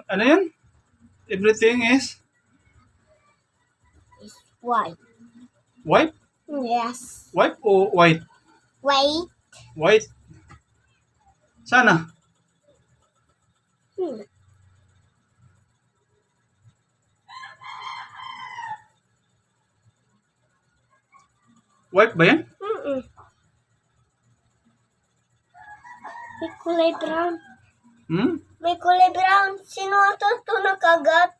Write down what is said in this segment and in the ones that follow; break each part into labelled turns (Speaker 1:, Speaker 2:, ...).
Speaker 1: Ano yan? Everything is
Speaker 2: White.
Speaker 1: white?
Speaker 2: Yes.
Speaker 1: White o white?
Speaker 2: White.
Speaker 1: White. Sana. White ba yan?
Speaker 2: May kulay brown.
Speaker 1: Hmm?
Speaker 2: May kulay brown. Sino ito nakagat?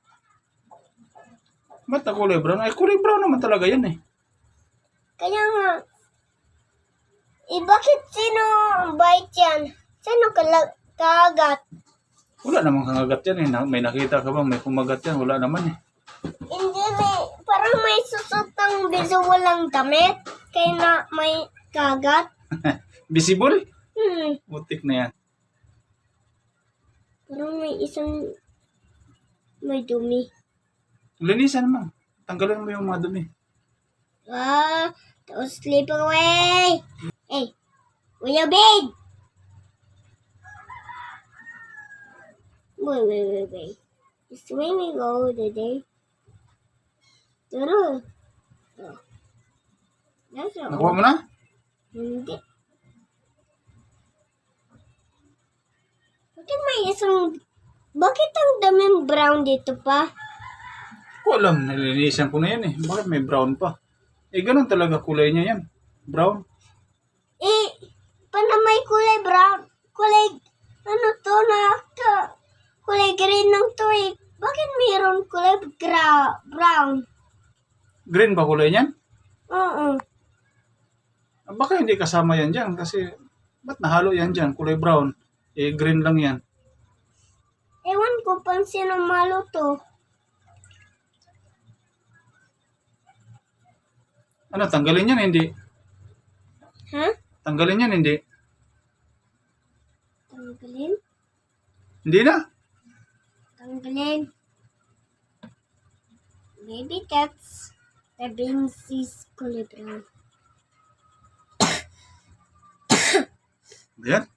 Speaker 1: Ba't na kulay brown? Ay, kulay brown naman talaga yan eh.
Speaker 2: Kaya nga. Bakit sino bite yan? Sino kagat?
Speaker 1: Wala namang kangagat yan eh. May nakita ka bang may kumagat yan? Wala naman eh.
Speaker 2: Hindi, parang may susot ng visual lang damit. Kaya na may kagat.
Speaker 1: Visible? Butik na yan.
Speaker 2: Parang may isang may dumi.
Speaker 1: Linisan mo. Tanggalan mo yung mga dumi.
Speaker 2: Don't sleep away. Hey, Kuya Big. Wait. Is swimming go today? Tara. That's all.
Speaker 1: Nakuha mo na?
Speaker 2: Hindi. Bakit ang daming brown dito pa?
Speaker 1: Ko alam, nalinisan ko na yan eh. Bakit may brown pa? Eh, ganun talaga kulay niya yan. Brown.
Speaker 2: Paano may kulay brown? Kulay green ng to eh. Bakit mayroon kulay brown?
Speaker 1: Green ba kulay niyan?
Speaker 2: Oo.
Speaker 1: Baka hindi kasama yan dyan kasi ba't nahalo yan dyan? Kulay brown. Eh, green lang yan.
Speaker 2: Ewan ko pang sino malo to.
Speaker 1: Ano, tanggalin yan? Hindi.
Speaker 2: Ha?
Speaker 1: Tanggalin yan? Hindi.
Speaker 2: Tanggalin?
Speaker 1: Hindi na.
Speaker 2: Tanggalin. Maybe that's the Benzi's kulay brown.
Speaker 1: Yan.